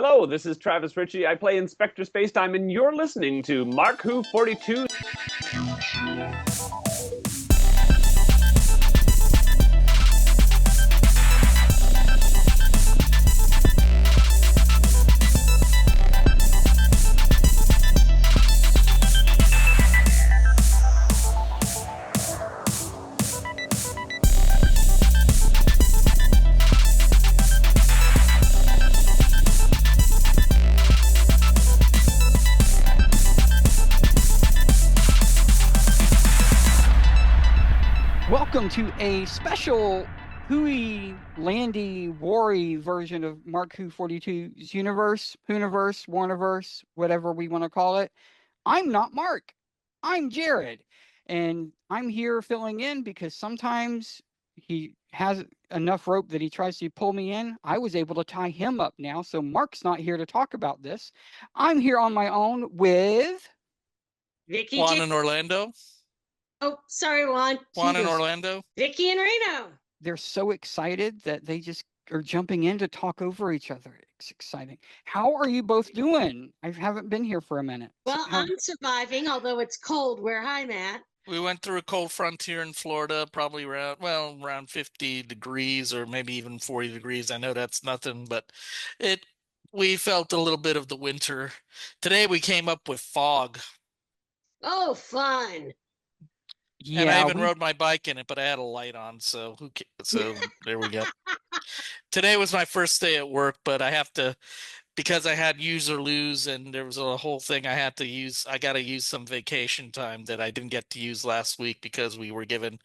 Hello, this is Travis Ritchie. I play Inspector Spacetime, and you're listening to Mark Who 42. Welcome to a special Hooey, Landy, Wary version of Mark Who 42's universe, Hooniverse, Warniverse, whatever we want to call it. I'm not Mark. I'm Jarrod. And I'm here filling in because sometimes he has enough rope that he tries to pull me in. I was able to tie him up now, so Mark's not here to talk about this. I'm here on my own with Vicky, Juan in Orlando. Oh, sorry, Juan. Juan in Orlando. Vicky and Reno. They're so excited that they just are jumping in to talk over each other. It's exciting. How are you both doing? I haven't been here for a minute. Well, I'm surviving, although it's cold where I'm at. We went through a cold front here in Florida, probably around 50 degrees or maybe even 40 degrees. I know that's nothing, but we felt a little bit of the winter. Today we came up with fog. Oh, fun. Yeah, and I even rode my bike in it, but I had a light on, so there we go. Today was my first day at work, but I have to, because I had use or lose, and there was a whole thing I got to use some vacation time that I didn't get to use last week because we were given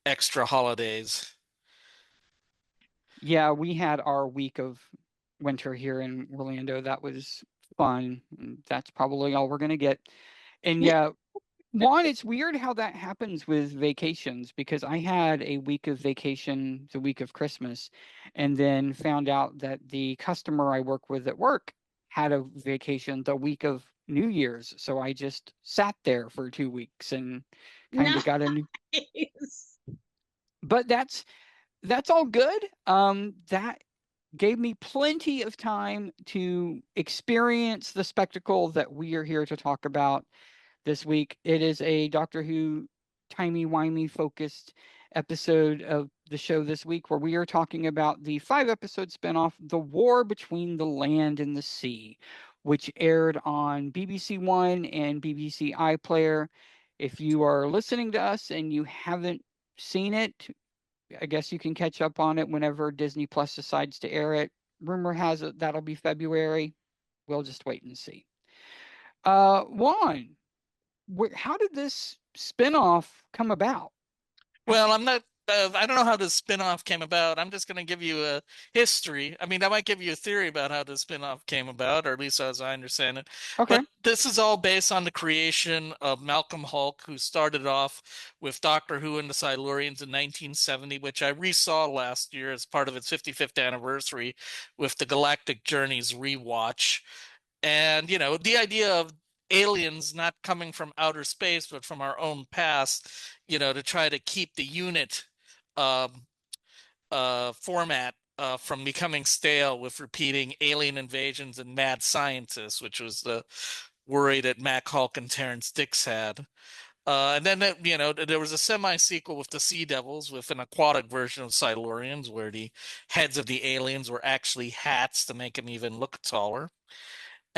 extra holidays. Yeah, we had our week of winter here in Orlando. That was fun. That's probably all we're going to get. And yeah, Juan, it's weird how that happens with vacations because I had a week of vacation the week of Christmas and then found out that the customer I work with at work had a vacation the week of New Year's. So I just sat there for 2 weeks and kind of got a new. But that's all good. That gave me plenty of time to experience the spectacle that we are here to talk about this week. It is a Doctor Who timey-wimey focused episode of the show this week where we are talking about the 5-episode spinoff, The War Between the Land and the Sea, which aired on BBC One and BBC iPlayer. If you are listening to us and you haven't seen it, I guess you can catch up on it whenever Disney Plus decides to air it. Rumor has it that'll be February. We'll just wait and see. Juan, how did this spinoff come about? Well, I don't know how the spinoff came about. I'm just going to give you a history. I mean, I might give you a theory about how the spinoff came about, or at least as I understand it. Okay. But this is all based on the creation of Malcolm Hulke, who started off with Doctor Who and the Silurians in 1970, which I resaw last year as part of its 55th anniversary with the Galactic Journeys rewatch. And, the idea of aliens not coming from outer space, but from our own past, to try to keep the unit format from becoming stale with repeating alien invasions and mad scientists, which was the worry that Mac Hulke and Terrence Dix had. And then, there was a semi-sequel with the Sea Devils with an aquatic version of Silurians where the heads of the aliens were actually hats to make them even look taller.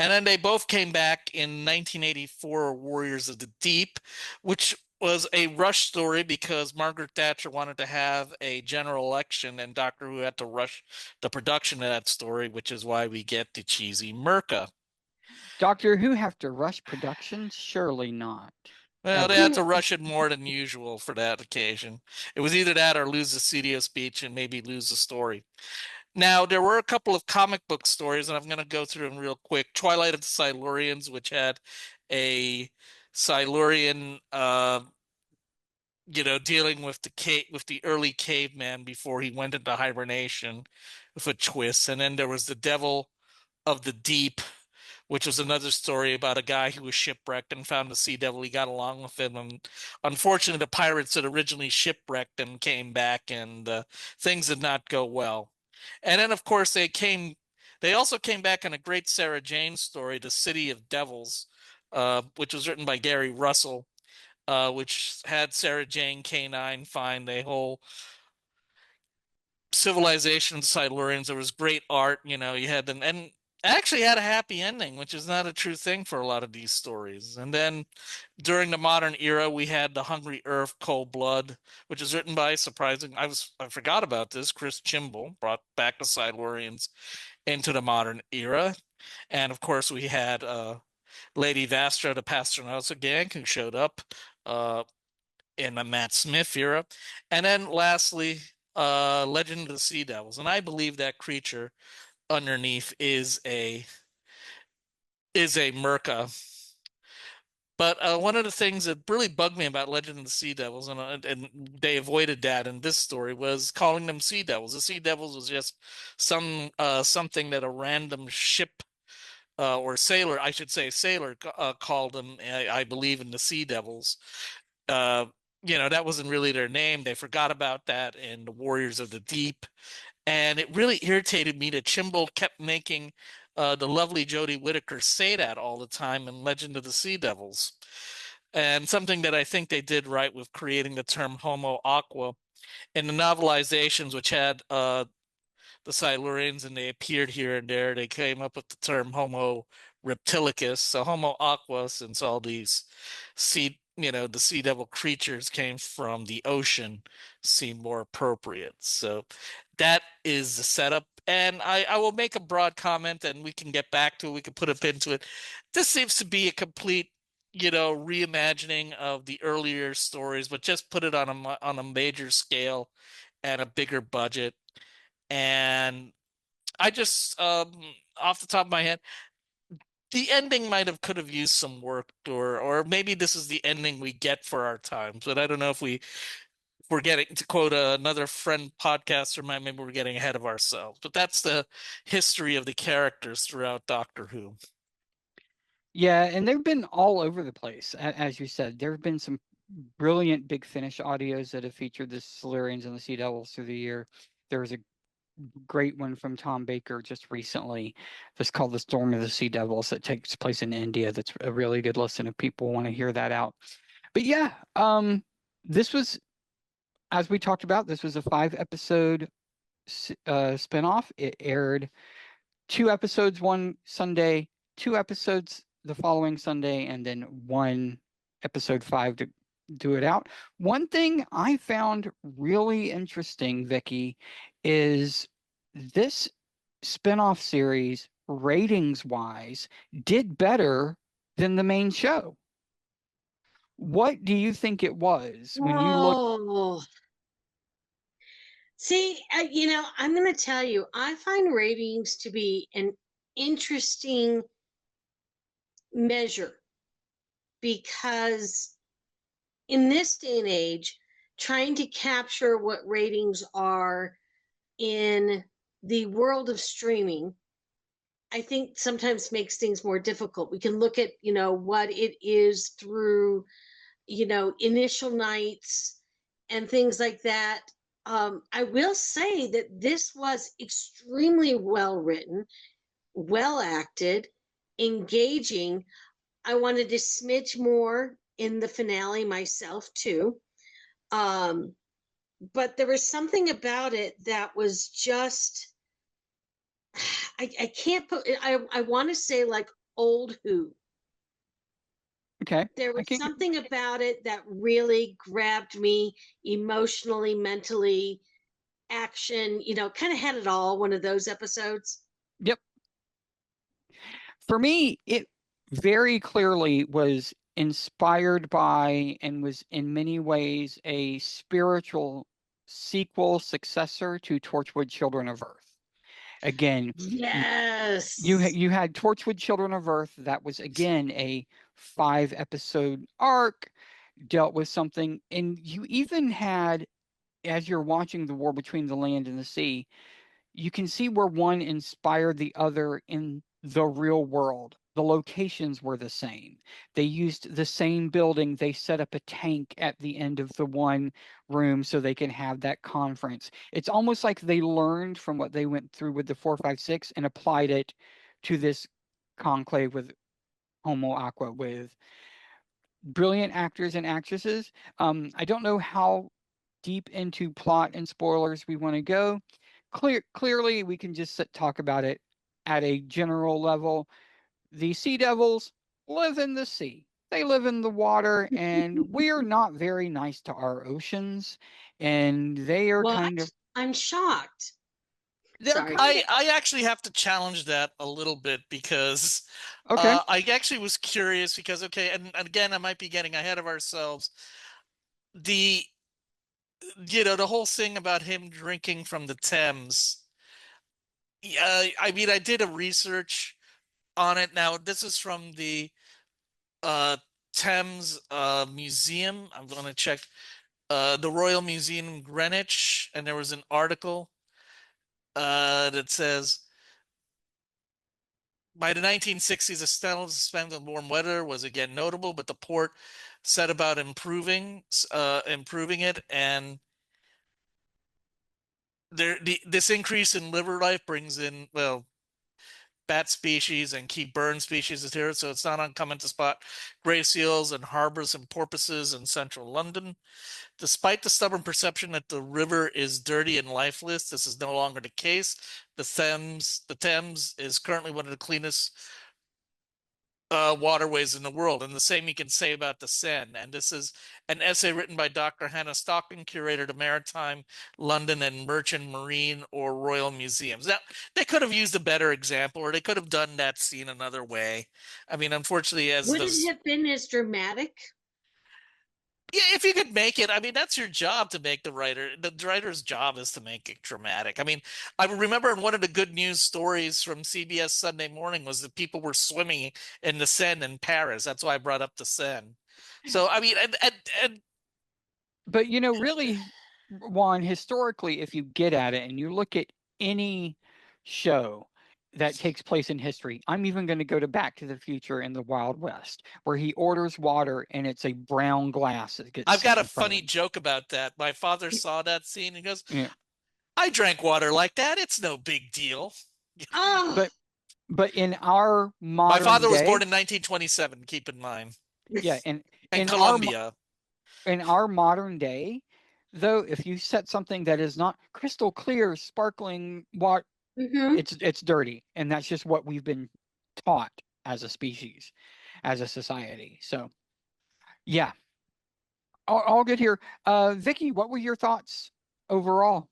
And then they both came back in 1984, Warriors of the Deep, which was a rush story because Margaret Thatcher wanted to have a general election and Doctor Who had to rush the production of that story, which is why we get the cheesy Merca. Doctor Who have to rush production? Surely not. Well, they had to rush it more than usual for that occasion. It was either that or lose the studio speech and maybe lose the story. Now, there were a couple of comic book stories, and I'm going to go through them real quick. Twilight of the Silurians, which had a Silurian, dealing with the early caveman before he went into hibernation with a twist. And then there was the Devil of the Deep, which was another story about a guy who was shipwrecked and found the Sea Devil. He got along with him. And unfortunately, the pirates that originally shipwrecked him came back, and things did not go well. And then, of course, They also came back on a great Sarah Jane story, The City of Devils, which was written by Gary Russell, which had Sarah Jane K9 find a whole civilization of Silurians. There was great art, you had them, and actually had a happy ending, which is not a true thing for a lot of these stories. And then during the modern era, we had The Hungry Earth, Cold Blood, which is written by I forgot about this, Chris Chimble, brought back the Silurians into the modern era. And of course, we had Lady Vastra, the Pasternosa gang, who showed up in the Matt Smith era. And then lastly, Legend of the Sea Devils. And I believe that creature underneath is a Merca. But one of the things that really bugged me about Legend of the Sea Devils, and they avoided that in this story, was calling them Sea Devils. The Sea Devils was just something that a random ship or sailor, I should say sailor, called them, I believe, in the Sea Devils. That wasn't really their name. They forgot about that in the Warriors of the Deep. And it really irritated me that Chimble kept making the lovely Jodie Whittaker say that all the time in Legend of the Sea Devils. And something that I think they did right with creating the term Homo Aqua in the novelizations, which had the Silurians, and they appeared here and there. They came up with the term Homo reptilicus, so Homo aqua, since all these the sea devil creatures came from the ocean, seemed more appropriate. So that is the setup. And I will make a broad comment, and we can get back to it. We can put a pin to it. This seems to be a complete, reimagining of the earlier stories, but just put it on a major scale and a bigger budget. And I just, off the top of my head, the ending could have used some work, or maybe this is the ending we get for our times. But I don't know if we're getting, to quote another friend podcaster, maybe we're getting ahead of ourselves. But that's the history of the characters throughout Doctor Who. Yeah, and they've been all over the place, as you said. There have been some brilliant Big Finish audios that have featured the Silurians and the Sea Devils through the year. There was a great one from Tom Baker just recently that's called The Storm of the Sea Devils that takes place in India. That's a really good listen if people want to hear that out. But yeah, this was, as we talked about, this was a 5-episode spinoff. It aired 2 episodes one Sunday, 2 episodes the following Sunday, and then 1 episode 5 to do it out. One thing I found really interesting, Vicky, is this spinoff series, ratings-wise, did better than the main show. What do you think it was when you look? See, I'm going to tell you, I find ratings to be an interesting measure, because in this day and age, trying to capture what ratings are in the world of streaming, I think sometimes makes things more difficult. We can look at, what it is through, initial nights and things like that. I will say that this was extremely well written, well acted, engaging. I wanted a smidge more in the finale myself too. But there was something about it that was just, I can't put, I want to say like old Who. Okay. There was something about it that really grabbed me emotionally, mentally, action, kind of had it all, one of those episodes. Yep. For me, it very clearly was inspired by and was in many ways a spiritual sequel successor to Torchwood Children of Earth. Again, yes, you had Torchwood Children of Earth. That was again a 5-episode arc, dealt with something, and you even had, as you're watching the war between the land and the sea, you can see where one inspired the other in the real world. The locations were the same. They used the same building. They set up a tank at the end of the one room so they can have that conference. It's almost like they learned from what they went through with the 456 and applied it to this conclave with Homo Aqua, with brilliant actors and actresses. I don't know how deep into plot and spoilers we want to go. Clearly, we can just talk about it at a general level. The Sea Devils live in the sea. They live in the water, and we are not very nice to our oceans. And they are What? kind of I'm shocked. they're Sorry. kind of I actually have to challenge that a little bit because okay. I actually was curious because okay, and again I might be getting ahead of ourselves. The the whole thing about him drinking from the Thames. I mean I did a research on it. Now this is from the uh Thames Museum. I'm going to check the Royal Museum Greenwich, and there was an article that says by the 1960s, the style spent in warm weather was again notable, but the port set about improving it, and this increase in liver life brings in bat species and key bird species is here, so it's not uncommon to spot gray seals and harbors and porpoises in central London. Despite the stubborn perception that the river is dirty and lifeless, this is no longer the case. The Thames is currently one of the cleanest waterways in the world, and the same you can say about the Seine. And this is an essay written by Dr. Hannah Stocking, curator of Maritime, London, and Merchant Marine or Royal Museums. Now, they could have used a better example, or they could have done that scene another way. I mean, unfortunately, Would it have been as dramatic? yeah, if you could make it, I mean, that's your job to make the writer's job is to make it dramatic. I mean, I remember one of the good news stories from CBS Sunday Morning was that people were swimming in the Seine in Paris. That's why I brought up the Seine. So, I mean, and But really, Juan, historically, if you get at it and you look at any show that takes place in history, I'm even going to go to Back to the Future in the Wild West, where he orders water and it's a brown glass that gets I've got set a in front of funny him. joke about that. My father saw that scene and goes, Yeah. I drank water like that. It's no big deal. Oh, But in our My modern father was day, born in 1927, keep in mind, yeah, and in in Colombia. our modern day, though, if you set something that is not crystal clear, sparkling water, mhm. it's dirty, and that's just what we've been taught as a species, as a society. So, yeah, all good here. Vicky, what were your thoughts overall?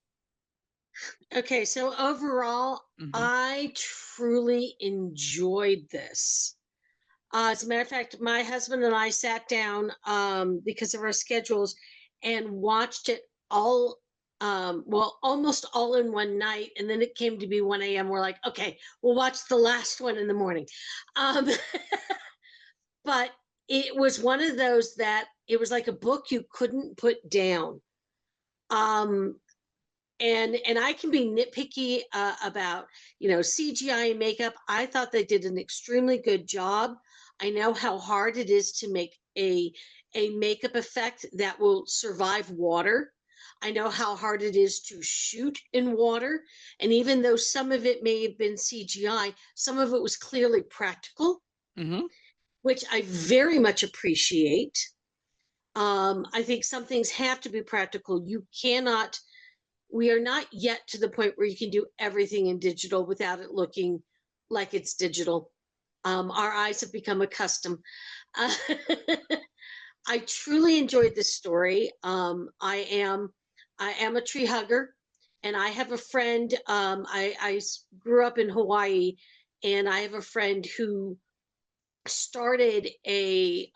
Okay, so overall, Mhm. I truly enjoyed this. As a matter of fact, my husband and I sat down because of our schedules and watched it all, well, almost all in one night. And then it came to be 1 a.m. We're like, okay, we'll watch the last one in the morning. Um, but it was one of those that it was like a book you couldn't put down. Um, and I can be nitpicky about CGI and makeup. I thought they did an extremely good job. I know how hard it is to make a makeup effect that will survive water. I know how hard it is to shoot in water, and even though some of it may have been CGI, some of it was clearly practical, Mm-hmm. which I very much appreciate. I think some things have to be practical. We are not yet to the point where you can do everything in digital without it looking like it's digital. Our eyes have become accustomed. Uh, I truly enjoyed this story. I am a tree hugger, and I have a friend. I grew up in Hawaii, and I have a friend who started a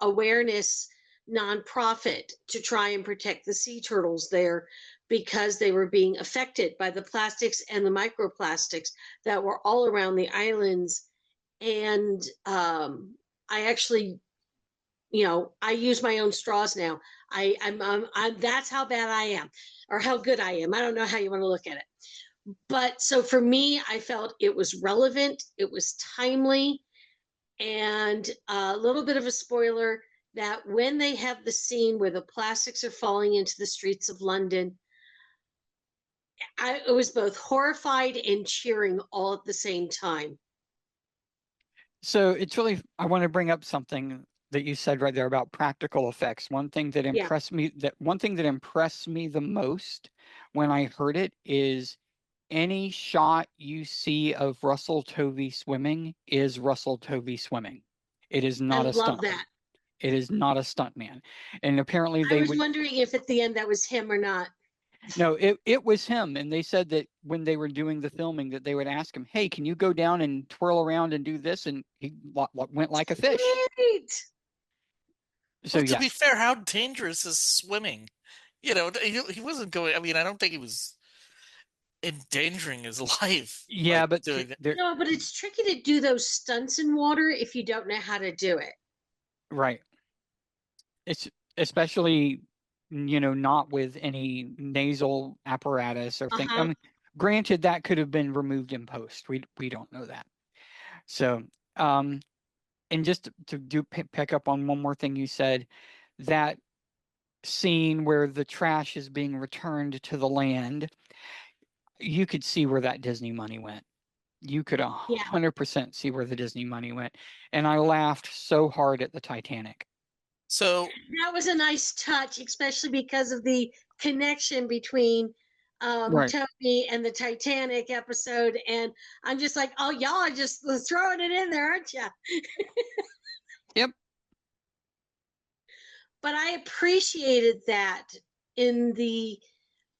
awareness nonprofit to try and protect the sea turtles there because they were being affected by the plastics and the microplastics that were all around the islands. And I actually, I use my own straws now. I'm that's how bad I am, or how good I am. I don't know how you want to look at it, But so for me, I felt it was relevant, it was timely, and a little bit of a spoiler that when they have the scene where the plastics are falling into the streets of London, I was both horrified and cheering all at the same time. So it's really, I want to bring up something that you said right there about practical effects. One thing that Yeah. impressed me, the most when I heard it is any shot you see of Russell Tovey swimming is Russell Tovey swimming. It is I not a love stuntman. that. It is not a stuntman. And apparently I they was would, wondering if at the end that was him or not. no, it was him. And they said that when they were doing the filming that they would ask him, hey, can you go down and twirl around and do this? And he went like a fish. Great. So Well, to be yes. fair, how dangerous is swimming? You know, he wasn't going. I mean, I don't think he was endangering his life. Yeah, Like but doing it. there, No, but it's tricky to do those stunts in water if you don't know how to do it. right. It's especially, not with any nasal apparatus or thing. I Uh-huh. mean, granted, that could have been removed in post. We don't know that. So, and just to pick up on one more thing you said, that scene where the trash is being returned to the land, you could see where that Disney money went. You could Yeah. 100% see where the Disney money went. And I laughed so hard at the Titanic. So That was a nice touch, especially because of the connection between Right. Toby and the Titanic episode. And I'm just like, oh, y'all are just throwing it in there, aren't you? Yep. But I appreciated that in the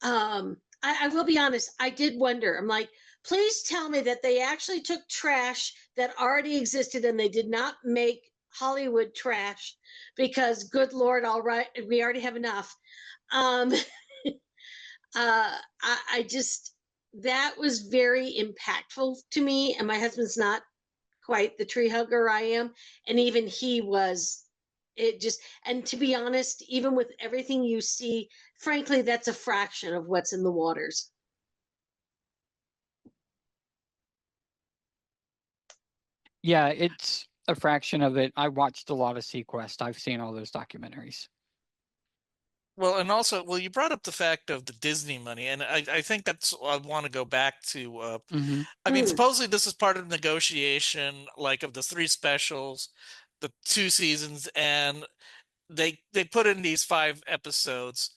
I will be honest, I did wonder. I'm like, please tell me that they actually took trash that already existed and they did not make Hollywood trash because good Lord, all right, we already have enough. Um I just that was very impactful to me. And my husband's not quite the tree hugger I am. And even he was it just and to be honest, even with everything you see, frankly, that's a fraction of what's in the waters. Yeah, it's a fraction of it. I watched a lot of Sequest. I've seen all those documentaries. well, and also, well, you brought up the fact of the Disney money, and I think that's I want to go back to. Hmm. I mean, Mm. supposedly this is part of the negotiation, like of the 3 specials, the 2 seasons, and they put in these 5 episodes,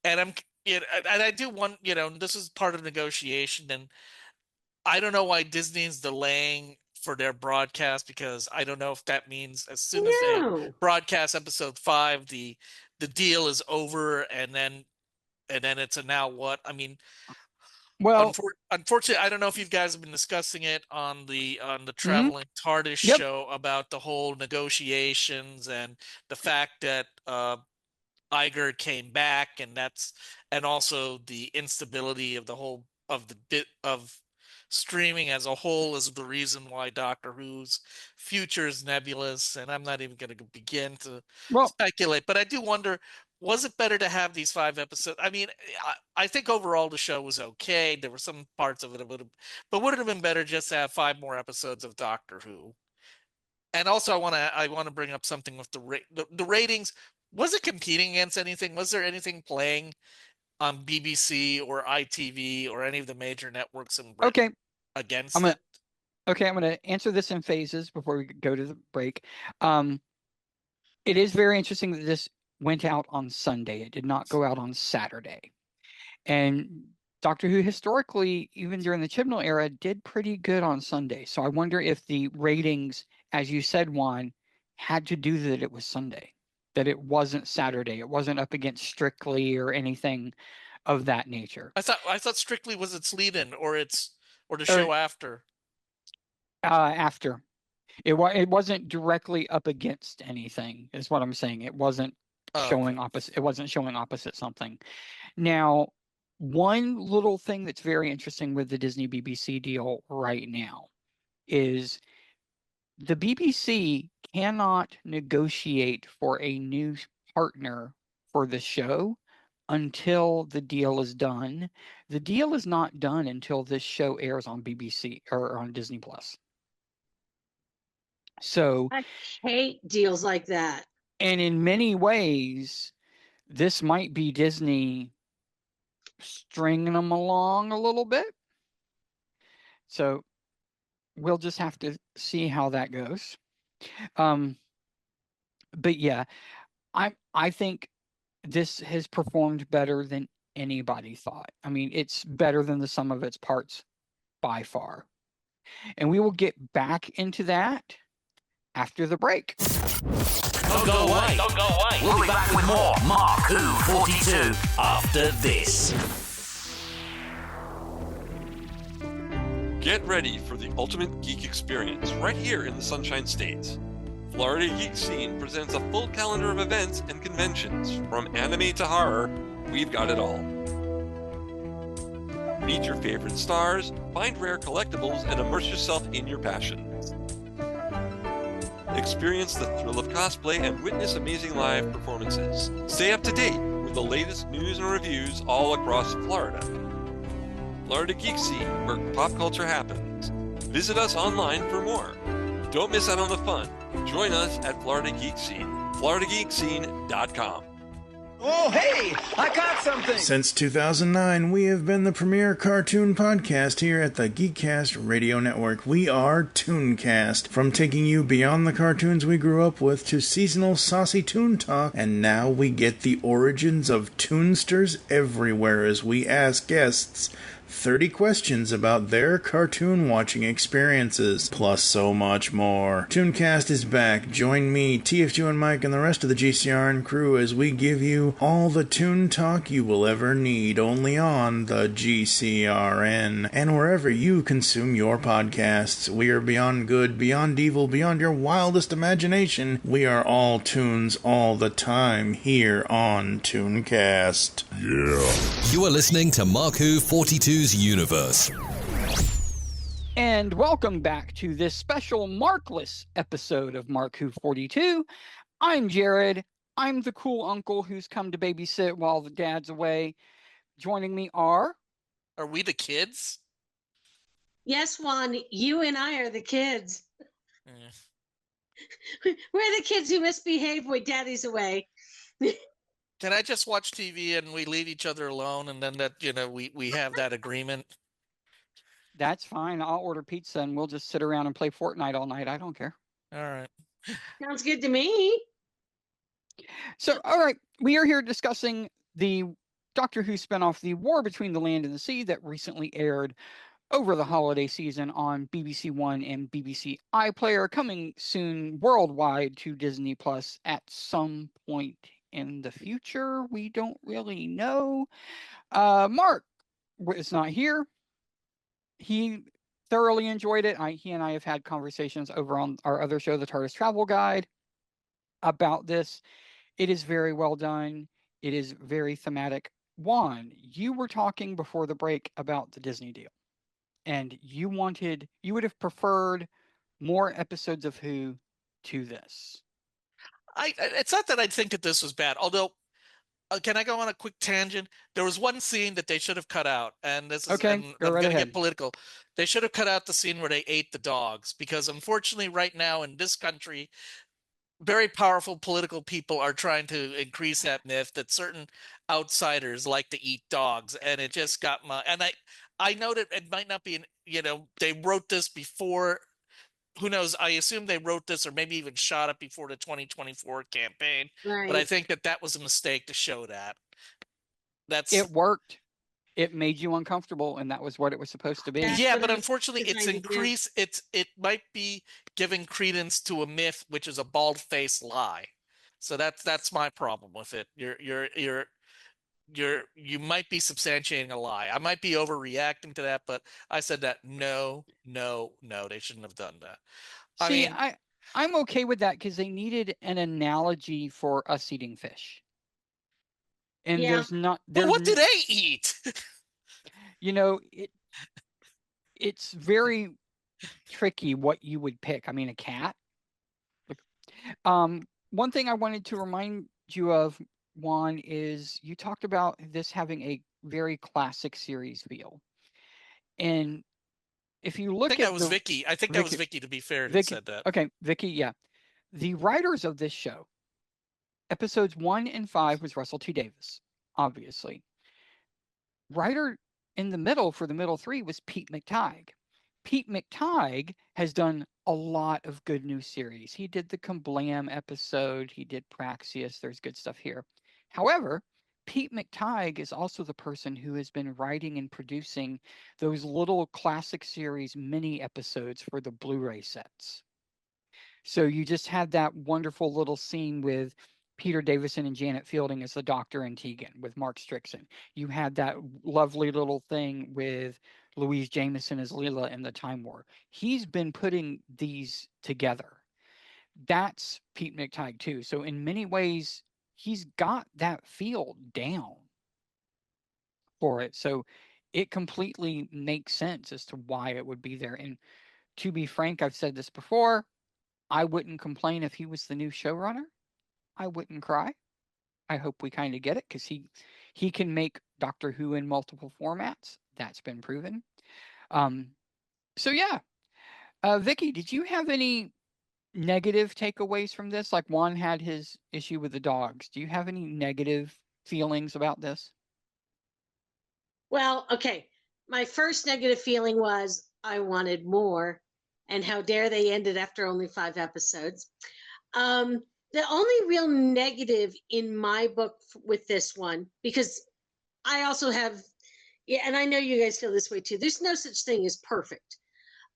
and and I do want, this is part of negotiation, and I don't know why Disney's delaying for their broadcast, because I don't know if that means as soon as they No. broadcast episode 5, the deal is over, and then it's a now what? I mean, Well, unfortunately, I don't know if you guys have been discussing it on the mhm, Traveling TARDIS yep. show about the whole negotiations and the fact that Iger came back, and also the instability of the whole of the bit of streaming as a whole is the reason why Doctor Who's future is nebulous. And I'm not even going to begin to Well, speculate, but I do wonder, was it better to have these 5 episodes? I mean, I think overall the show was okay. There were some parts of it but would it have been better just to have 5 more episodes of Doctor Who? And also, I want to bring up something with the ratings. Was it competing against anything? Was there anything playing on BBC or ITV or any of the major networks in Britain okay. I'm against gonna it? I'm gonna answer this in phases before we go to the break. Um, it is very interesting that this went out on Sunday. It did not go out on Saturday. And Doctor Who historically, even during the Chibnall era, did pretty good on Sunday. So I wonder if the ratings, as you said, Juan, had to do that it was Sunday, that it wasn't Saturday. It wasn't up against Strictly or anything of that nature. I thought Strictly was its lead-in, or the Or show after. after. It wasn't directly up against anything, is what I'm saying. It wasn't Oh, okay. showing opposite. It wasn't showing opposite something. Now, one little thing that's very interesting with the Disney BBC deal right now is the BBC cannot negotiate for a new partner for the show until the deal is done. The deal is not done until this show airs on BBC or on Disney Plus. So, I hate deals like that. and in many ways, this might be Disney stringing them along a little bit. So we'll just have to see how that goes. But yeah, I think this has performed better than anybody thought. I mean, it's better than the sum of its parts by far. And we will get back into that after the break. Don't go away. Don't go away. We'll be back with more Mark Who 42 after this. Get ready for the ultimate geek experience right here in the Sunshine State. Florida Geek Scene presents a full calendar of events and conventions. From anime to horror, we've got it all. Meet your favorite stars, find rare collectibles, and immerse yourself in your passions. Experience the thrill of cosplay and witness amazing live performances. Stay up to date with the latest news and reviews all across Florida. Florida Geek Scene, where pop culture happens. Visit us online for more. Don't miss out on the fun. Join us at Florida Geek Scene, floridageekscene.com. Oh, hey, I got something. Since 2009, we have been the premier cartoon podcast here at the Geekcast Radio Network. We are Tooncast. From taking you beyond the cartoons we grew up with to seasonal saucy toon talk, and now we get the origins of toonsters everywhere as we ask guests 30 questions about their cartoon watching experiences, plus so much more. Tooncast is back. Join me, TF2 and Mike, and the rest of the GCRN crew as we give you all the toon talk you will ever need, only on the GCRN, and wherever you consume your podcasts. We are beyond good, beyond evil, beyond your wildest imagination. We are all tunes all the time here on Tooncast. Yeah. You are listening to Mark Who 42's Universe. And welcome back to this special Markless episode of Mark Who 42. I'm Jarrod. I'm the cool uncle who's come to babysit while the dad's away. Joining me are... Are we the kids? Yes, Juan, you and I are the kids. Yeah. We're the kids who misbehave when daddy's away. Can I just watch TV and we leave each other alone, and then that, we have that agreement? That's fine. I'll order pizza and we'll just sit around and play Fortnite all night. I don't care. All right. Sounds good to me. So, all right, we are here discussing the Doctor Who spinoff, The War Between the Land and the Sea, that recently aired over the holiday season on BBC One and BBC iPlayer, coming soon worldwide to Disney Plus at some point in the future. We don't really know. Mark is not here. He thoroughly enjoyed it. He and I have had conversations over on our other show, the TARDIS Travel Guide, about this. It is very well done. It is very thematic. Juan, you were talking before the break about the Disney deal, and you would have preferred more episodes of Who to this. It's not that I think that this was bad, although, can I go on a quick tangent? There was one scene that they should have cut out, and this is, okay, and go I'm right going to ahead. get political. They should have cut out the scene where they ate the dogs, because unfortunately right now in this country, very powerful political people are trying to increase that myth that certain outsiders like to eat dogs, and it just got and I know that it might not be, they wrote this before, who knows, I assume they wrote this or maybe even shot it before the 2024 campaign, Right. but I think that was a mistake to show that. It worked. It made you uncomfortable, and that was what it was supposed to be. Yeah, but unfortunately it might be giving credence to a myth, which is a bald-faced lie. So that's my problem with it. You might be substantiating a lie. I might be overreacting to that, but I said that no, they shouldn't have done that. I'm okay with that because they needed an analogy for us eating fish. And Yeah. But what do they eat? It's very tricky what you would pick. I mean, a cat. One thing I wanted to remind you of, Juan, is you talked about this having a very classic series feel. And if you I look think at that was Vicky. I think that was Vicky, to be fair, that Vicky, said that. okay, Vicky, yeah. The writers of this show, episodes 1 and 5 was Russell T. Davis, obviously. Writer in the middle for the middle 3 was Pete McTighe. Pete McTighe has done a lot of good new series. He did the Kablam episode, he did Praxius, there's good stuff here. However, Pete McTighe is also the person who has been writing and producing those little classic series mini episodes for the Blu-ray sets. So you just had that wonderful little scene with Peter Davison and Janet Fielding as the Doctor and Tegan with Mark Strickson. You had that lovely little thing with Louise Jameson as Leela in the Time War. He's been putting these together. That's Pete McTighe too. So in many ways, he's got that feel down for it. So it completely makes sense as to why it would be there. And to be frank, I've said this before, I wouldn't complain if he was the new showrunner. I wouldn't cry. I hope we kind of get it because he can make Doctor Who in multiple formats. That's been proven. So yeah, Vicky, did you have any negative takeaways from this? Like Juan had his issue with the dogs. Do you have any negative feelings about this? Well, okay. My first negative feeling was I wanted more, and how dare they end it after only 5 episodes. The only real negative in my book with this one, because I also have, yeah, and I know you guys feel this way too. There's no such thing as perfect.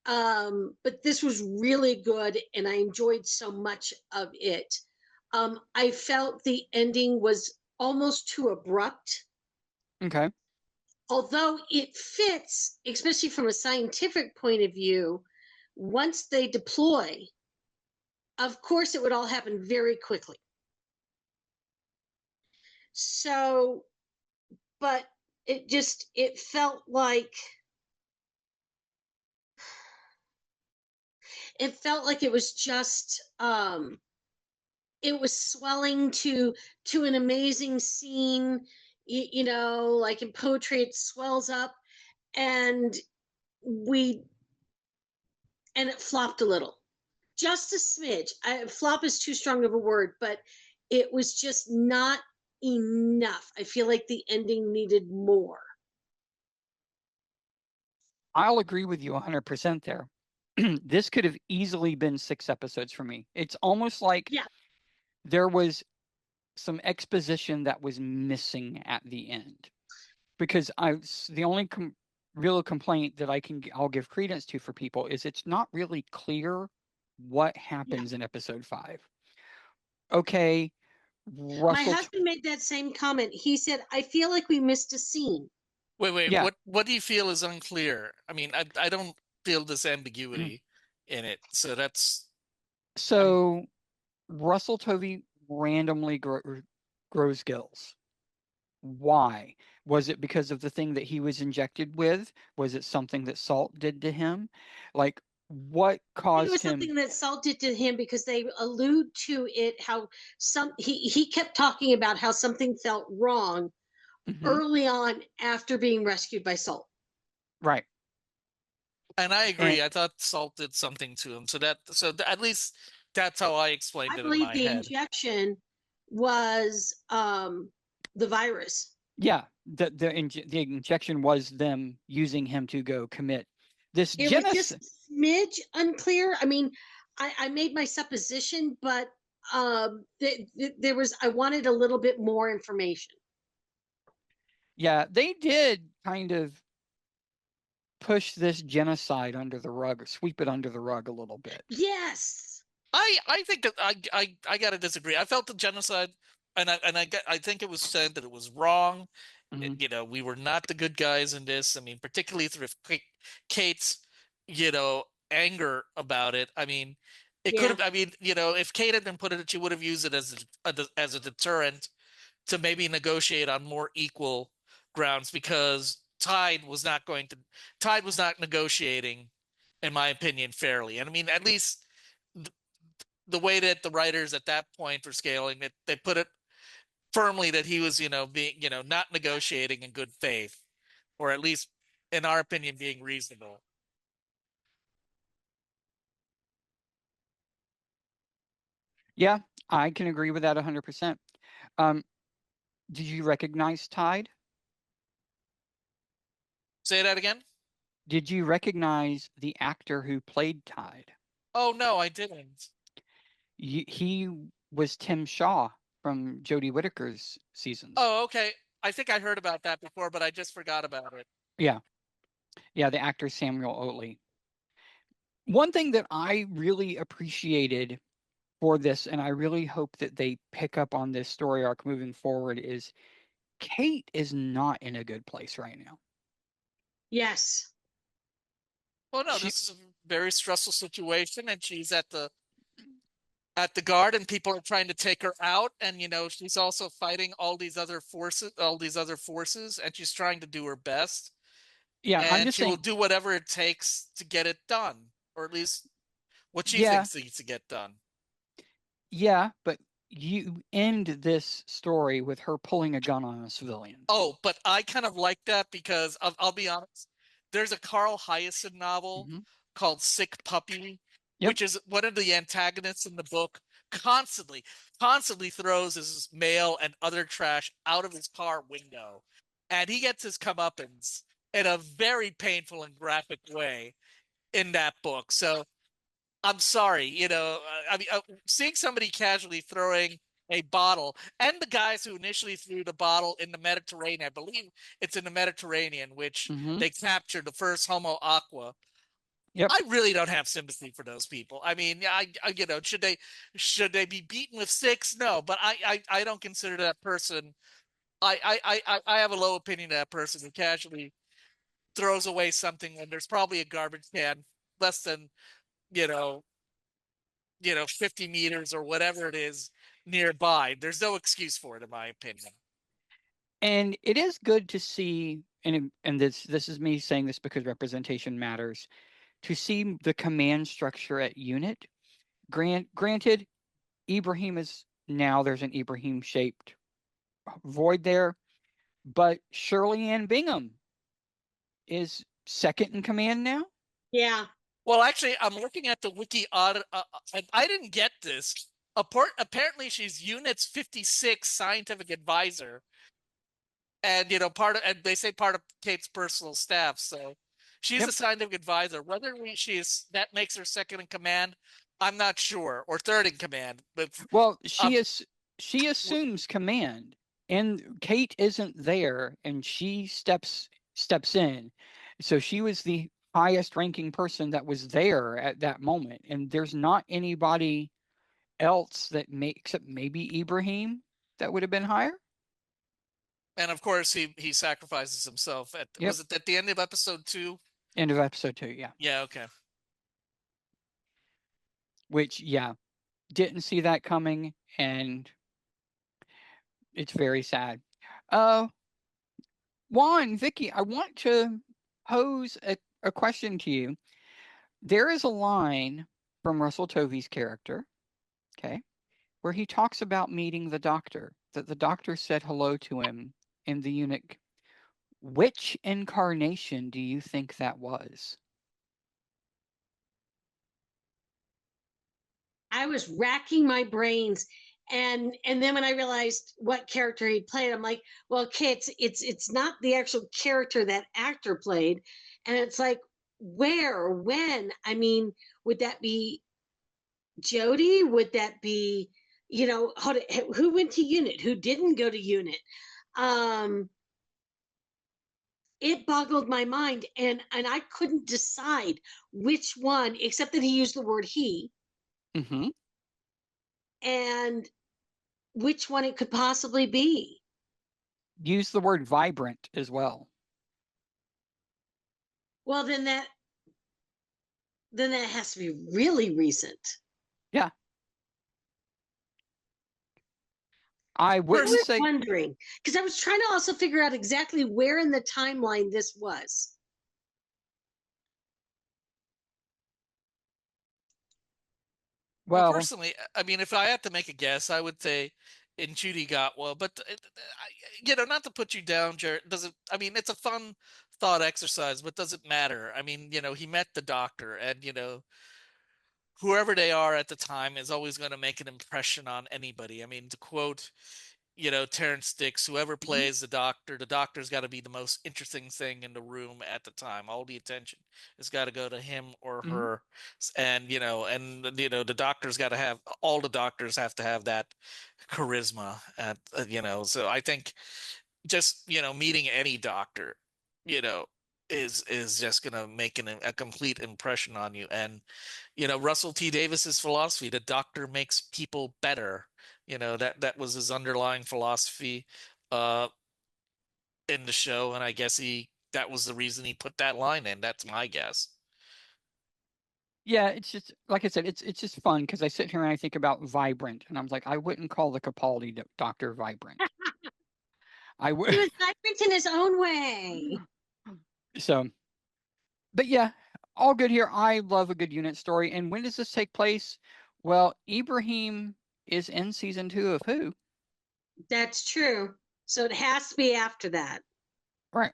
But this was really good, and I enjoyed so much of it. I felt the ending was almost too abrupt. Okay. Although it fits, especially from a scientific point of view, once they deploy, of course, it would all happen very quickly. So, but it felt like it was just it was swelling to an amazing scene, you know, like in poetry it swells up, and it flopped a little, just a smidge. Flop is too strong of a word, but it was just not enough. I feel like the ending needed more. I'll agree with you 100% there. This could have easily been 6 episodes for me. It's almost like there was some exposition that was missing at the end. Because the only real complaint that I'll give credence to for people is it's not really clear what happens in episode 5. Okay, Russell. My husband made that same comment. He said, "I feel like we missed a scene." Wait. Yeah. What do you feel is unclear? I mean, I don't feel this ambiguity in it. So that's. Russell Tovey randomly grows gills. Why? Was it because of the thing that he was injected with? Was it something that Salt did to him? Like, what caused him? It was something that Salt did to him, because they allude to it, how he kept talking about how something felt wrong early on after being rescued by Salt. Right. And I agree. I thought Salt did something to him. So at least that's how I explained it in my head. I believe the injection was the virus. Yeah, the injection was them using him to go commit this. It was just smidge unclear. I mean, I made my supposition, but there was, I wanted a little bit more information. Yeah, they did kind of push this genocide under the rug, or sweep it under the rug a little bit. Yes. I think that I gotta disagree. I felt the genocide, and I think it was said that it was wrong. You know, we were not the good guys in this. I mean, particularly through Kate's, you know, anger about it. I mean, it could have. I mean, you know, if Kate had been put in it, she would have used it as a deterrent to maybe negotiate on more equal grounds, because Tide was not negotiating, in my opinion, fairly. And I mean, at least the way that the writers at that point were scaling it, they put it firmly that he was, being, not negotiating in good faith, or at least, in our opinion, being reasonable. Yeah, I can agree with that 100%. Did you recognize Tide? Say that again? Did you recognize the actor who played Tide? Oh, no, I didn't. He was Tim Shaw from Jodie Whittaker's seasons. Oh, okay. I think I heard about that before, but I just forgot about it. Yeah. Yeah, the actor Samuel Otley. One thing that I really appreciated for this, and I really hope that they pick up on this story arc moving forward, is Kate is not in a good place right now. Yes. Well, no, this is a very stressful situation, and she's at the guard, and people are trying to take her out, and she's also fighting all these other forces, and she's trying to do her best. Yeah, and I'm just she will saying, do whatever it takes to get it done, or at least what she Yeah. thinks needs to get done. yeah, but you end this story with her pulling a gun on a civilian. Oh, but I kind of like that because I'll be honest. There's a Carl Hiaasen novel called Sick Puppy, Yep. which is one of the antagonists in the book constantly throws his mail and other trash out of his car window. And he gets his comeuppance in a very painful and graphic way in that book. So I'm sorry, I mean, seeing somebody casually throwing a bottle, and the guys who initially threw the bottle in the Mediterranean, I believe it's in the Mediterranean, which they captured the first Homo aqua. Yep. I really don't have sympathy for those people. I mean, I should they be beaten with sticks? No, but I don't consider that person. I have a low opinion of that person who casually throws away something when there's probably a garbage can less than, 50 meters or whatever it is nearby. There's no excuse for it, in my opinion. And it is good to see, and this is me saying this because representation matters, to see the command structure at unit. Granted, Ibrahim is now, there's an Ibrahim shaped void there, but Shirley Ann Bingham is second in command now. Yeah. Well, actually, I'm looking at the wiki. And I didn't get this. Apparently, she's Unit's 56 scientific advisor, and and they say part of Kate's personal staff. So she's a scientific advisor. Whether that makes her second in command, I'm not sure, or third in command. But Well, she assumes command, and Kate isn't there, and she steps in. So she was the highest ranking person that was there at that moment, and there's not anybody else that except maybe Ibrahim that would have been higher. And of course, he sacrifices himself at was it at the end of episode 2? End of episode 2, yeah. Yeah, okay. Which, didn't see that coming, and it's very sad. Juan, Vicky, I want to pose a question to you. There is a line from Russell Tovey's character, okay, where he talks about meeting the doctor, that the doctor said hello to him in the eunuch. Which incarnation do you think that was? I was racking my brains, and then when I realized what character he played, I'm like, well, okay, it's not the actual character that actor played, and it's like, where, when? I mean, would that be Jodie? Would that be, who went to unit? Who didn't go to unit? It boggled my mind, and I couldn't decide which one, except that he used the word he. Mm-hmm. And which one it could possibly be. Use the word vibrant as well. Well, then that has to be really recent. Yeah. I wouldn't say. Wondering, because I was trying to also figure out exactly where in the timeline this was. Well, personally, I mean, if I had to make a guess, I would say in Judy Gotwa, but not to put you down, Jared. I mean, it's a fun thought exercise, but does it matter? I mean, he met the doctor, and whoever they are at the time is always going to make an impression on anybody. I mean, to quote, Terrence Dix, whoever plays the doctor's got to be the most interesting thing in the room at the time. All the attention has got to go to him or her. And, the doctor's got to have, all the doctors have to have that charisma so I think just, meeting any doctor, is just going to make a complete impression on you. And, Russell T. Davis's philosophy, the doctor makes people better. That was his underlying philosophy in the show, and I guess that was the reason he put that line in. That's my guess. Yeah, it's just like I said, it's just fun because I sit here and I think about Vibrant, and I'm like, I wouldn't call the Capaldi doctor Vibrant. I would. He was Vibrant in his own way. So, but yeah, all good here. I love a good unit story. And when does this take place? Well, Ibrahim is in season 2 of Who. That's true. So it has to be after that. Right.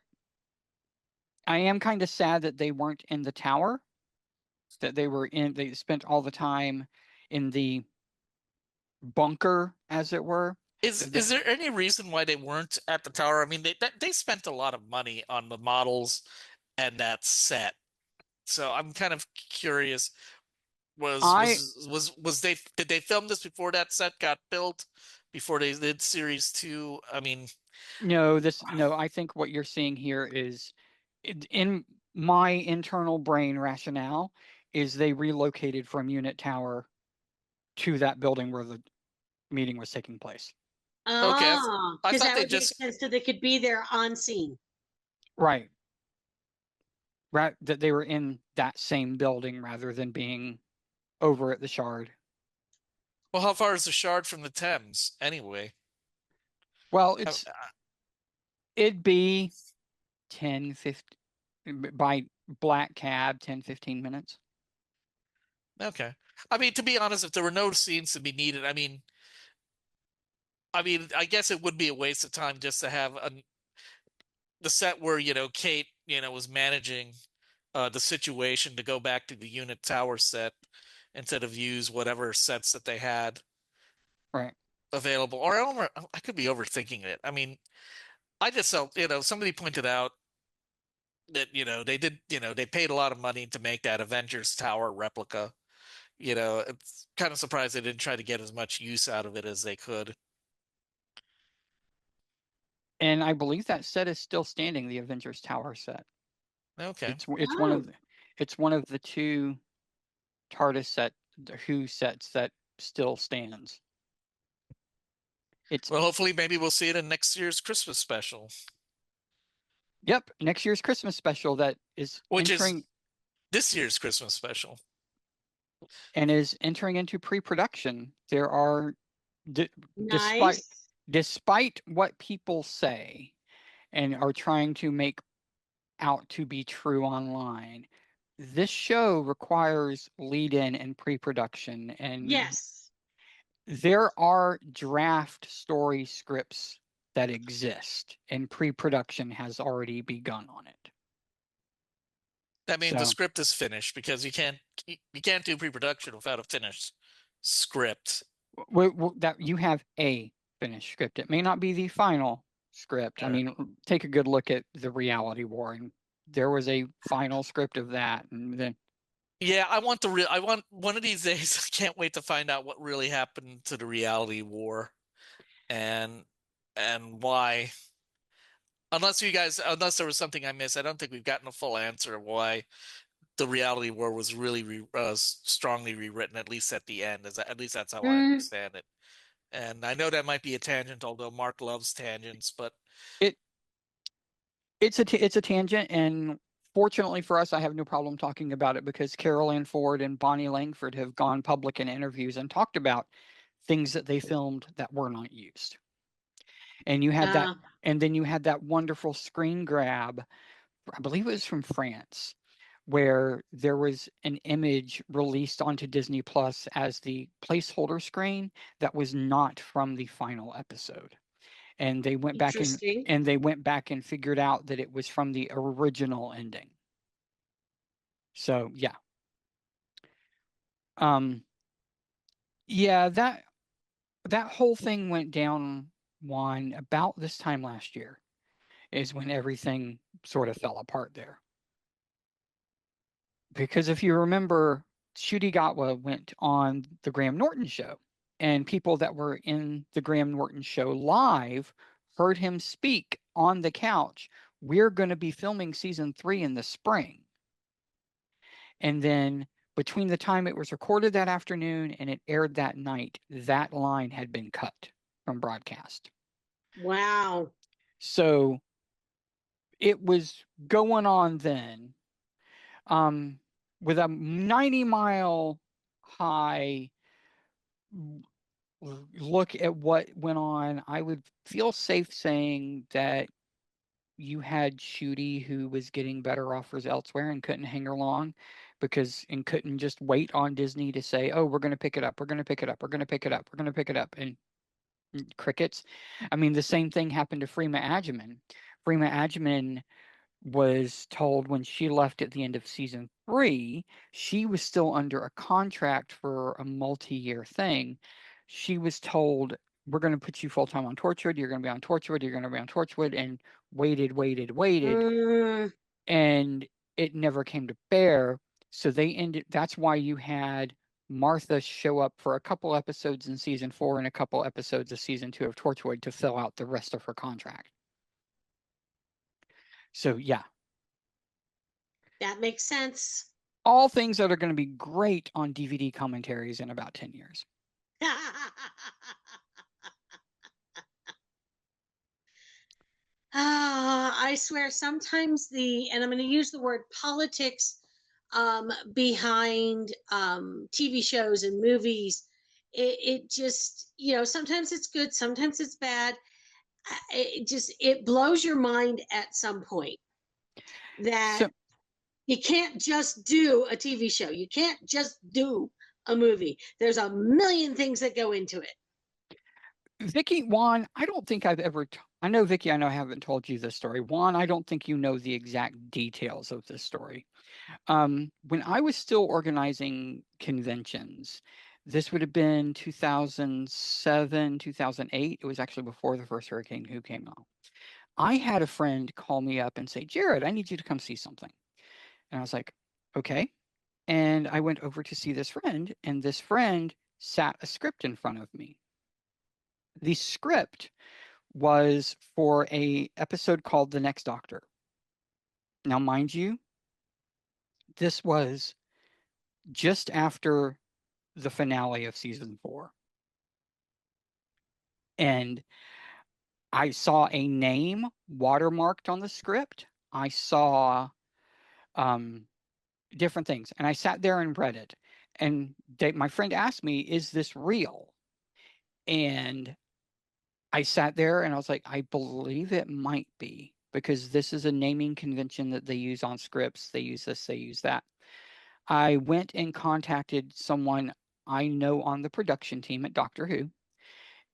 I am kind of sad that they weren't in the tower, that they spent all the time in the bunker, as it were. Is there any reason why they weren't at the tower? I mean, they spent a lot of money on the models and that set. So I'm kind of curious. Did they film this before that set got built? Before they did series 2? I mean, no. I think what you're seeing here is, in my internal brain rationale, is they relocated from Unit Tower to that building where the meeting was taking place. Okay, because that would make sense, so they could be there on scene. Right. Right. That they were in that same building rather than being over at the Shard. Well, how far is the Shard from the Thames anyway? Well, it'd be 10, 15 by black cab, 10, 15 minutes. Okay. I mean, to be honest, if there were no scenes to be needed, I mean, I guess it would be a waste of time just to have the set where, Kate, was managing the situation to go back to the Unit Tower set instead of use whatever sets that they had available. Or I could be overthinking it. I mean, I just felt, somebody pointed out that, they paid a lot of money to make that Avengers Tower replica. It's kind of surprised they didn't try to get as much use out of it as they could. And I believe that set is still standing, the Avengers Tower set. Okay. It's one of the 2 TARDIS Who sets that still stands. Well, hopefully maybe we'll see it in next year's Christmas special. Yep, next year's Christmas special that is is this year's Christmas special. And is entering into pre-production. There are despite what people say and are trying to make out to be true online, this show requires lead-in and pre-production, and yes, there are draft story scripts that exist, and pre-production has already begun on it. That means the script is finished, because you can't do pre-production without a finished script. That you have a finished script. It may not be the final script. I mean, take a good look at the Reality War, and there was a final script of that, and then. Yeah, I want one of these days. I can't wait to find out what really happened to the Reality War, and why. Unless there was something I missed, I don't think we've gotten a full answer of why the Reality War was really strongly rewritten, at least at the end. At least that's how I understand it. And I know that might be a tangent, although Mark loves tangents, but it's a tangent, and fortunately for us, I have no problem talking about it because Carol Ann Ford and Bonnie Langford have gone public in interviews and talked about things that they filmed that were not used. And you had and then you had that wonderful screen grab, I believe it was from France, where there was an image released onto Disney Plus as the placeholder screen that was not from the final episode. And they went back Interesting. and figured out that it was from the original ending. So yeah. Yeah, that whole thing went down, Juan, about this time last year is when everything sort of fell apart there. Because if you remember, Ncuti Gatwa went on the Graham Norton show, and people that were in the Graham Norton show live heard him speak on the couch, "We're going to be filming season 3 in the spring." And then between the time it was recorded that afternoon and it aired that night, that line had been cut from broadcast. Wow. So it was going on then. With a 90-mile high look at what went on, I would feel safe saying that you had Ncuti, who was getting better offers elsewhere and couldn't hang along and couldn't just wait on Disney to say, "Oh, we're going to pick it up. We're going to pick it up. We're going to pick it up. We're going to pick it up." And crickets. I mean, the same thing happened to Freema Agyeman. Freema Agyeman was told when she left at the end of season 3, she was still under a contract for a multi-year thing. She was told, "We're going to put you full-time on Torchwood. You're going to be on Torchwood. You're going to be on Torchwood," and waited. And it never came to bear. So they ended. That's why you had Martha show up for a couple episodes in season 4 and a couple episodes of season 2 of Torchwood to fill out the rest of her contract. So yeah. That makes sense. All things that are going to be great on DVD commentaries in about 10 years. I swear sometimes and I'm going to use the word politics behind TV shows and movies, it just, sometimes it's good, sometimes it's bad. It blows your mind at some point that you can't just do a TV show. You can't just do a movie. There's a million things that go into it. Vicky, Juan, I don't think I've ever... I know, Vicky, I haven't told you this story. Juan, I don't think you know the exact details of this story. When I was still organizing conventions, this would have been 2007, 2008. It was actually before the first Hurricane Who came out. I had a friend call me up and say, "Jarrod, I need you to come see something." And I was like, "Okay." And I went over to see this friend, and this friend sat a script in front of me. The script was for a episode called The Next Doctor. Now, mind you, this was just after the finale of season 4. And I saw a name watermarked on the script. I saw different things, and I sat there and read it. And my friend asked me, "Is this real?" And I sat there and I was like, "I believe it might be, because this is a naming convention that they use on scripts. They use this, they use that." I went and contacted someone I know on the production team at Doctor Who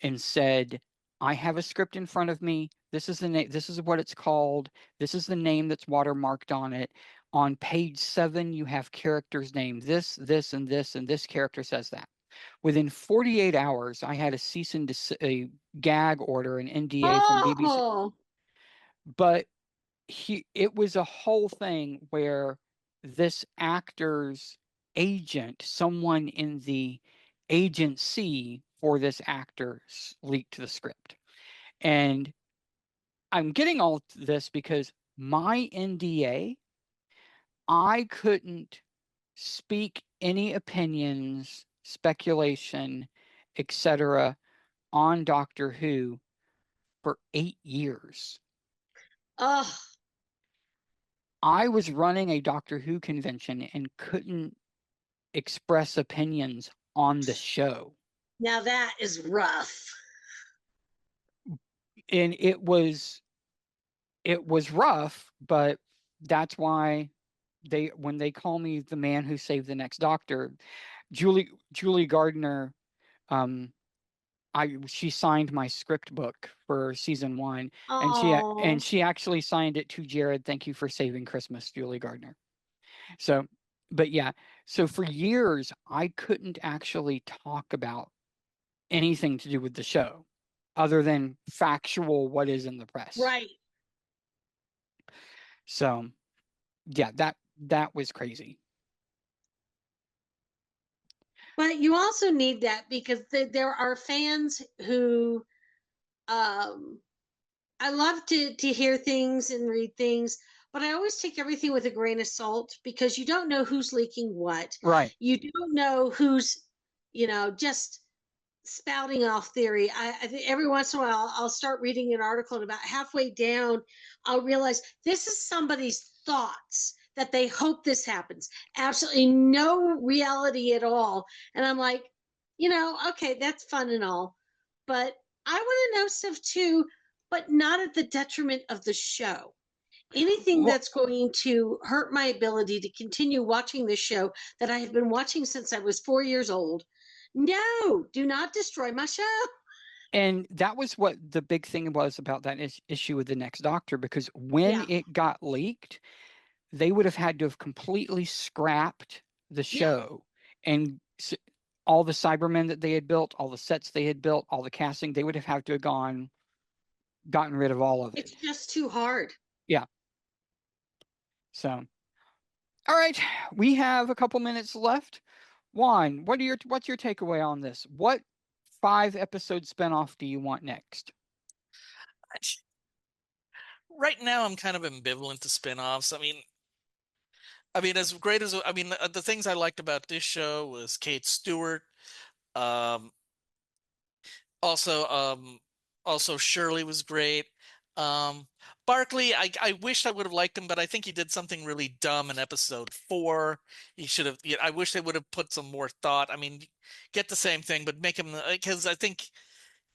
and said, "I have a script in front of me. This is the name. This is what it's called. This is the name that's watermarked on it. On page 7, you have characters named this, this, and this, and this character says that." Within 48 hours, I had a cease and a gag order, an NDA from BBC. But it was a whole thing where this actor's agent, someone in the agency for this actor, leaked the script. And I'm getting all this because my NDA, I couldn't speak any opinions, speculation, etc. on Doctor Who for 8 years. Ugh. I was running a Doctor Who convention and couldn't express opinions on the show. Now that is rough. And it was rough, but that's why when they call me the man who saved the next Doctor, Julie Gardner, she signed my script book for season 1, Oh, and she actually signed it to Jarrod. Thank you for saving Christmas, Julie Gardner. So, but yeah, so for years I couldn't actually talk about anything to do with the show other than factual what is in the press. right. So, yeah, that was crazy. But you also need that because there are fans who, I love to hear things and read things, but I always take everything with a grain of salt because you don't know who's leaking what. Right. You don't know who's, just spouting off theory. I think every once in a while I'll start reading an article and about halfway down I'll realize this is somebody's thoughts that they hope this happens. Absolutely no reality at all. And I'm like, okay, that's fun and all, but I want to know stuff too, but not at the detriment of the show. Anything that's going to hurt my ability to continue watching this show that I have been watching since I was 4 years old. No, do not destroy my show. And that was what the big thing was about that issue with the next Doctor, because when it got leaked, they would have had to have completely scrapped the show and all the Cybermen that they had built, all the sets they had built, all the casting, they would have had to have gotten rid of all of it. It's just too hard. Yeah. So, all right, we have a couple minutes left. Juan, what's your takeaway on this? What 5-episode spinoff do you want next? Right now, I'm kind of ambivalent to spinoffs. I mean, as great as the things I liked about this show was Kate Stewart. Also Shirley was great. Barkley, I wish I would have liked him, but I think he did something really dumb in episode 4. He should have. I wish they would have put some more thought. I mean, get the same thing, but make him, because I think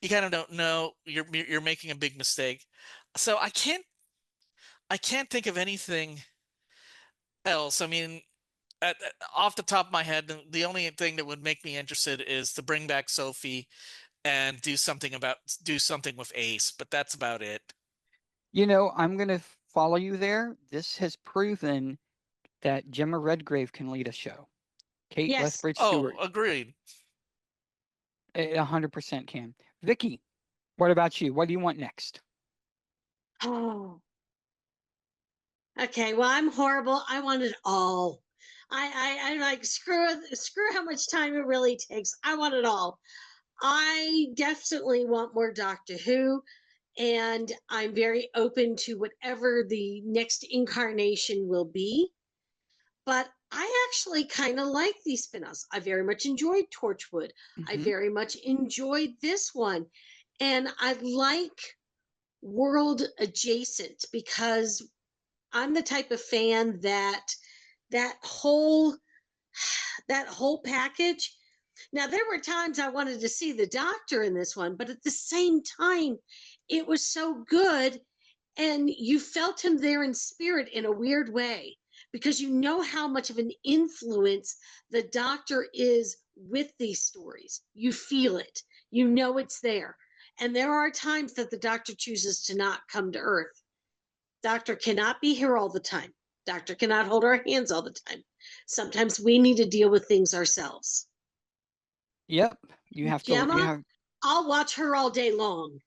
you kind of don't know. You're making a big mistake. So I can't think of anything else. I mean, off the top of my head, the only thing that would make me interested is to bring back Sophie and do something with Ace, but that's about it. I'm going to follow you there. This has proven that Gemma Redgrave can lead a show. Kate Lethbridge-Stewart. Oh, agreed. 100% can. Vicky, what about you? What do you want next? Oh. Okay, well, I'm horrible. I want it all. I like screw how much time it really takes. I want it all. I definitely want more Doctor Who, and I'm very open to whatever the next incarnation will be. But I actually kind of like these spin-offs. I very much enjoyed Torchwood. I very much enjoyed this one. And I like world adjacent because I'm the type of fan that whole package. Now, there were times I wanted to see the Doctor in this one, but at the same time, it was so good and you felt him there in spirit in a weird way because you know how much of an influence the Doctor is with these stories. You feel it. You know it's there. And there are times that the Doctor chooses to not come to Earth. Doctor cannot be here all the time. Doctor cannot hold our hands all the time. Sometimes we need to deal with things ourselves. Yep. You have Gemma, I'll watch her all day long.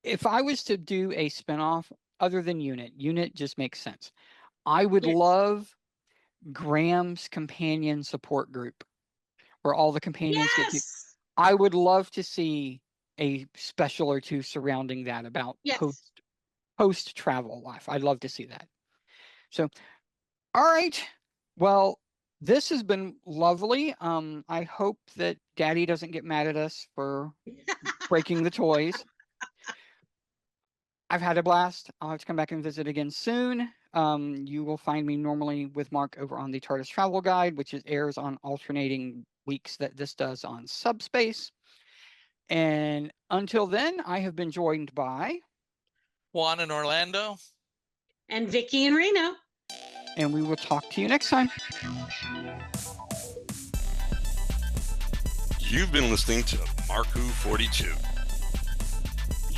If I was to do a spinoff other than Unit just makes sense. I would love Graham's companion support group where all the companions get to. I would love to see a special or two surrounding that about post travel life. I'd love to see that. So, all right. Well, this has been lovely. I hope that Daddy doesn't get mad at us for breaking the toys. I've had a blast. I'll have to come back and visit again soon. You will find me normally with Mark over on the TARDIS Travel Guide, which airs on alternating weeks that this does on Subspace. And until then, I have been joined by Juan in Orlando. And Vicky in Reno. and we will talk to you next time. You've been listening to Marku 42.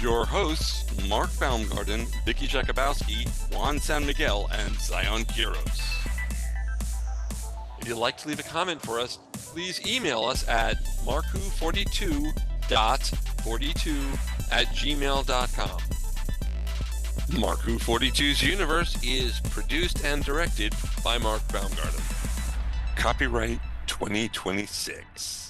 Your hosts, Mark Baumgarten, Vicky Jakubowski, Juan Sanmiguel, and Zion Kiros. If you'd like to leave a comment for us, please email us at marku42.42@gmail.com. Marku 42's Universe is produced and directed by Mark Baumgarten. Copyright 2026.